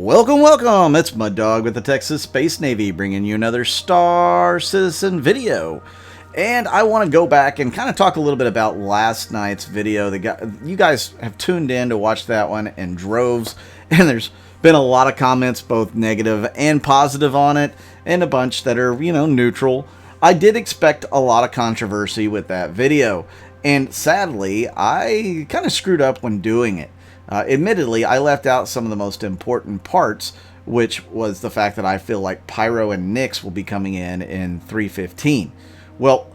Welcome, welcome! It's Mud Dog with the TexasSpaceNavy bringing you another Star Citizen video. And I want to go back and kind of talk a little bit about last night's video. You guys have tuned in to watch that one in droves, and there's been a lot of comments, both negative and positive on it, and a bunch that are, neutral. I did expect a lot of controversy with that video, and sadly, I kind of screwed up when doing it. Admittedly, I left out some of the most important parts, which was the fact that I feel like Pyro and Nyx will be coming in 3.15. Well,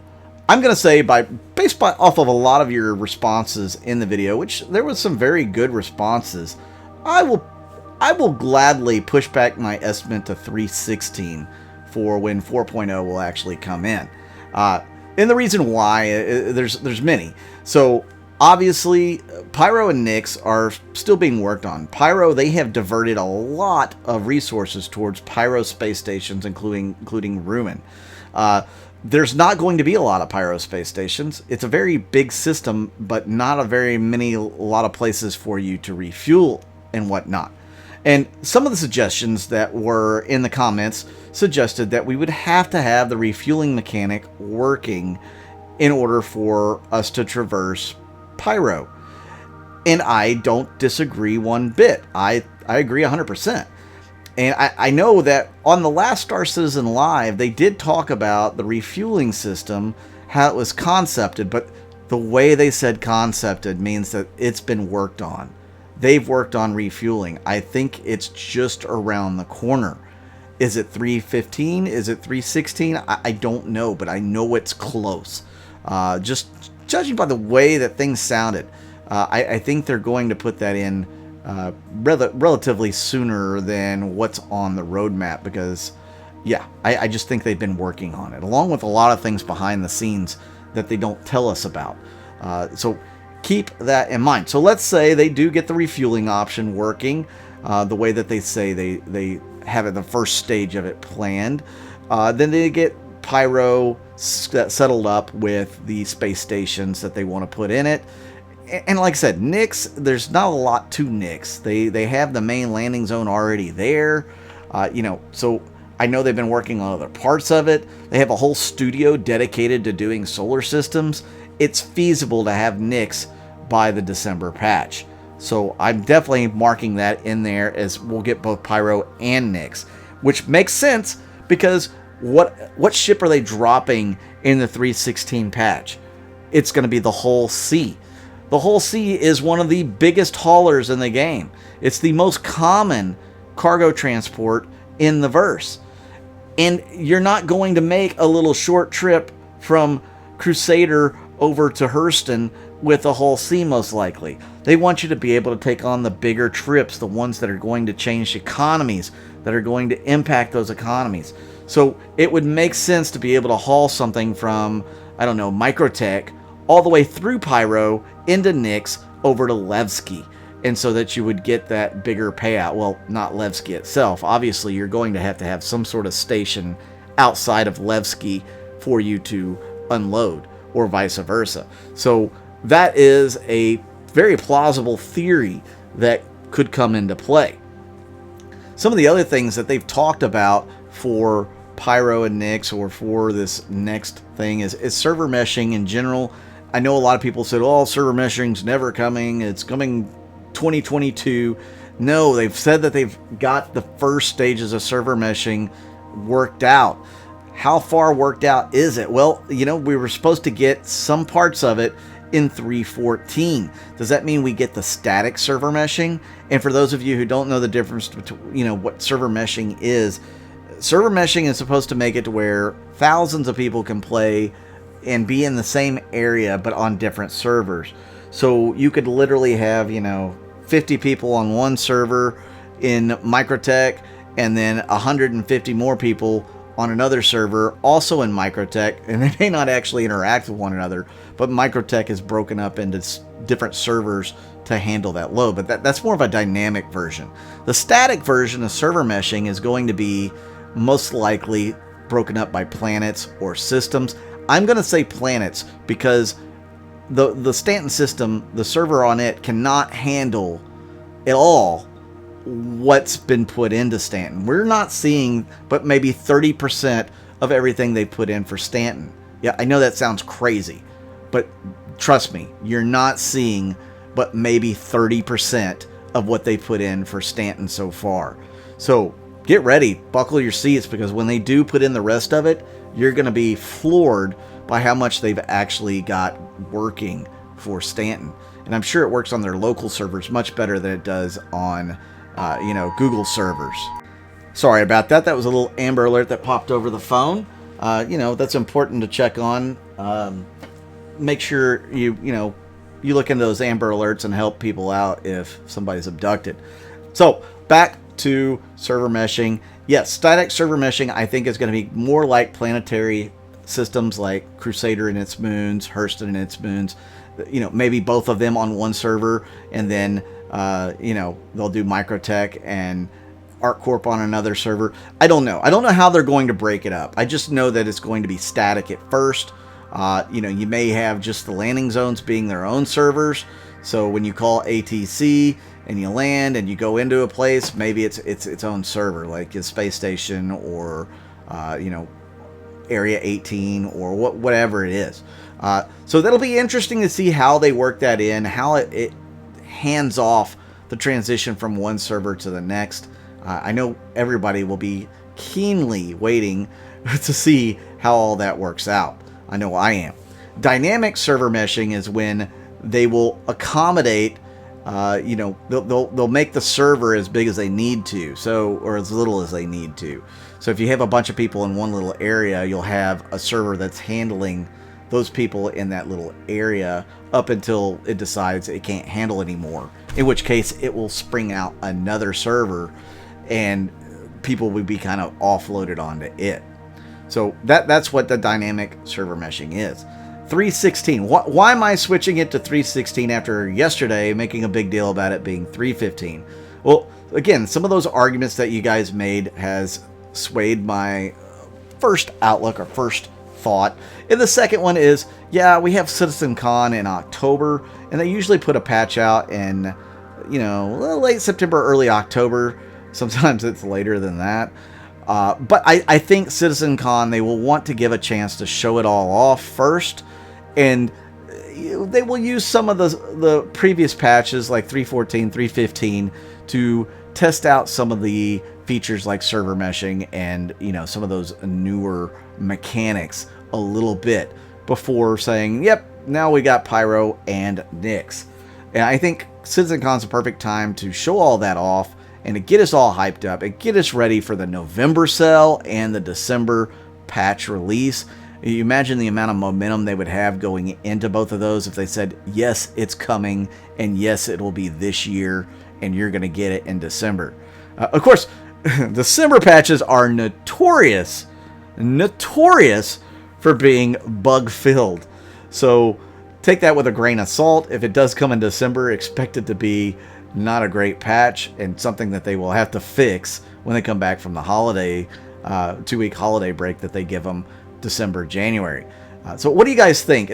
I'm going to say, based off of a lot of your responses in the video, which there was some very good responses, I will gladly push back my estimate to 3.16 for when 4.0 will actually come in. And the reason why, there's many. So obviously, Pyro and Nyx are still being worked on. Pyro, they have diverted a lot of resources towards Pyro space stations, including Rumen. There's not going to be a lot of Pyro space stations. It's a very big system, but not a lot of places for you to refuel and whatnot. And some of the suggestions that were in the comments suggested that we would have to have the refueling mechanic working in order for us to traverse Pyro. And I don't disagree one bit. I agree 100%. And I know that on the last Star Citizen Live, they did talk about the refueling system, how it was concepted, but the way they said concepted means that it's been worked on. They've worked on refueling. I think it's just around the corner. Is it 3.15? Is it 3.16? I don't know, but I know it's close. Just judging by the way that things sounded, I think they're going to put that in relatively sooner than what's on the roadmap because, yeah, I just think they've been working on it, along with a lot of things behind the scenes that they don't tell us about. So keep that in mind. So let's say they do get the refueling option working the way that they say they have it, the first stage of it planned. Then they get Pyro settled up with the space stations that they want to put in it. And like I said, Nyx, there's not a lot to Nyx. They have the main landing zone already there. So I know they've been working on other parts of it. They have a whole studio dedicated to doing solar systems. It's feasible to have Nyx by the December patch. So I'm definitely marking that in there as we'll get both Pyro and Nyx, which makes sense because what ship are they dropping in the 3.16 patch? It's going to be the Hull C. The Hull C is one of the biggest haulers in the game. It's the most common cargo transport in the verse. And you're not going to make a little short trip from Crusader over to Hurston with a Hull C, most likely. They want you to be able to take on the bigger trips, the ones that are going to change economies, that are going to impact those economies. So it would make sense to be able to haul something from, I don't know, Microtech all the way through Pyro into Nyx over to Levski. And so that you would get that bigger payout. Well, not Levski itself. Obviously, you're going to have some sort of station outside of Levski for you to unload, or vice versa. So that is a very plausible theory that could come into play. Some of the other things that they've talked about for Pyro and Nyx, or for this next thing, is server meshing in general. I know a lot of people said, oh, server meshing's never coming. It's coming 2022. No, they've said that they've got the first stages of server meshing worked out. How far worked out is it? Well, we were supposed to get some parts of it in 3.14. Does that mean we get the static server meshing? And for those of you who don't know the difference between, what server meshing is supposed to make it to where thousands of people can play and be in the same area, but on different servers. So you could literally have, 50 people on one server in Microtech, and then 150 more people on another server, also in Microtech, and they may not actually interact with one another, but Microtech is broken up into different servers to handle that load. But that's more of a dynamic version. The static version of server meshing is going to be most likely broken up by planets or systems. I'm going to say planets because the Stanton system, the server on it, cannot handle at all what's been put into Stanton. We're not seeing but maybe 30% of everything they put in for Stanton. Yeah, I know that sounds crazy, but trust me, you're not seeing but maybe 30% of what they put in for Stanton so far. So get ready, buckle your seats, because when they do put in the rest of it, you're going to be floored by how much they've actually got working for Stanton. And I'm sure it works on their local servers much better than it does on, Google servers. Sorry about that. That was a little Amber Alert that popped over the phone. That's important to check on. Make sure you look into those Amber Alerts and help people out if somebody's abducted. So back to server meshing. Yes, static server meshing I think is going to be more like planetary systems like Crusader and its moons, Hurston and its moons. Maybe both of them on one server, and then they'll do Microtech and ArcCorp on another server. I don't know how they're going to break it up. I just know that it's going to be static at first. You may have just the landing zones being their own servers. So when you call ATC and you land and you go into a place, maybe it's its own server, like a space station or Area 18 or whatever it is. So that'll be interesting to see how they work that in, how it hands off the transition from one server to the next. I know everybody will be keenly waiting to see how all that works out. I know I am. Dynamic server meshing is when they will accommodate, they'll make the server as big as they need to, or as little as they need to. So if you have a bunch of people in one little area, you'll have a server that's handling those people in that little area up until it decides it can't handle anymore, in which case it will spring out another server and people will be kind of offloaded onto it. So that's what the dynamic server meshing is. 316. Why am I switching it to 316 after yesterday making a big deal about it being 315? Well, again, some of those arguments that you guys made has swayed my first outlook or first thought. And the second one is, yeah, we have CitizenCon in October, and they usually put a patch out in, late September, early October. Sometimes it's later than that. But I think CitizenCon, they will want to give a chance to show it all off first, and they will use some of the previous patches like 314, 315 to test out some of the features like server meshing and some of those newer mechanics a little bit before saying, yep, now we got Pyro and Nyx. And I think CitizenCon's a perfect time to show all that off and to get us all hyped up and get us ready for the November sale and the December patch release. You imagine the amount of momentum they would have going into both of those if they said, yes, it's coming, and yes, it will be this year, and you're going to get it in December. Of course, December patches are notorious for being bug-filled. So take that with a grain of salt. If it does come in December, expect it to be not a great patch and something that they will have to fix when they come back from the holiday, 2-week holiday break that they give them December, January. So what do you guys think?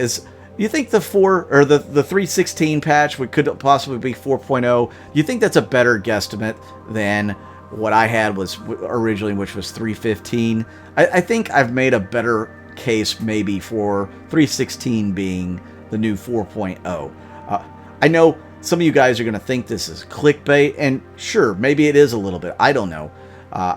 You think the 316 patch could possibly be 4.0? You think that's a better guesstimate than what I had was originally, which was 315? I think I've made a better case maybe for 316 being the new 4.0. I know some of you guys are going to think this is clickbait, and sure, maybe it is a little bit. I don't know.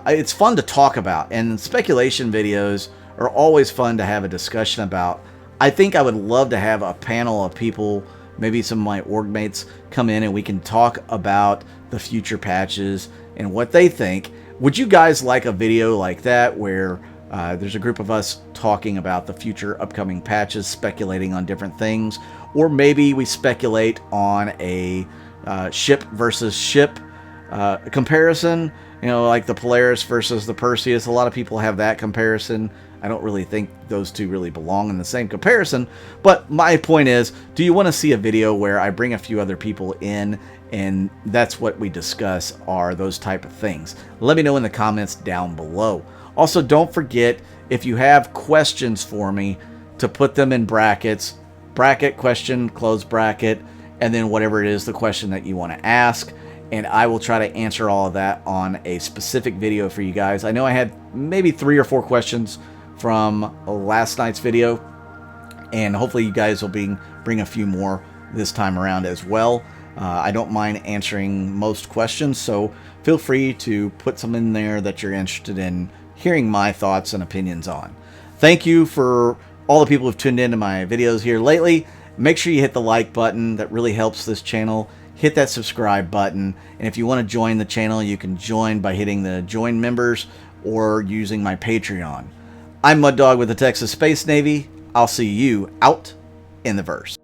It's fun to talk about, and speculation videos are always fun to have a discussion about. I think I would love to have a panel of people, maybe some of my org mates, come in and we can talk about the future patches and what they think. Would you guys like a video like that where there's a group of us talking about the future upcoming patches, speculating on different things? Or maybe we speculate on a ship versus ship comparison, like the Polaris versus the Perseus. A lot of people have that comparison. I don't really think those two really belong in the same comparison. But my point is, do you want to see a video where I bring a few other people in and that's what we discuss, are those type of things? Let me know in the comments down below. Also, don't forget, if you have questions for me, to put them in brackets. Bracket, question, close bracket, and then whatever it is, the question that you want to ask. and I will try to answer all of that on a specific video for you guys. I know I had maybe 3 or 4 questions from last night's video, and hopefully you guys will bring a few more this time around as well. I don't mind answering most questions, so feel free to put some in there that you're interested in hearing my thoughts and opinions on. Thank you for all the people who've tuned into my videos here lately. Make sure you hit the like button. That really helps this channel. Hit that subscribe button. And if you want to join the channel, you can join by hitting the join members or using my Patreon. I'm Mud Dog with the Texas Space Navy. I'll see you out in the verse.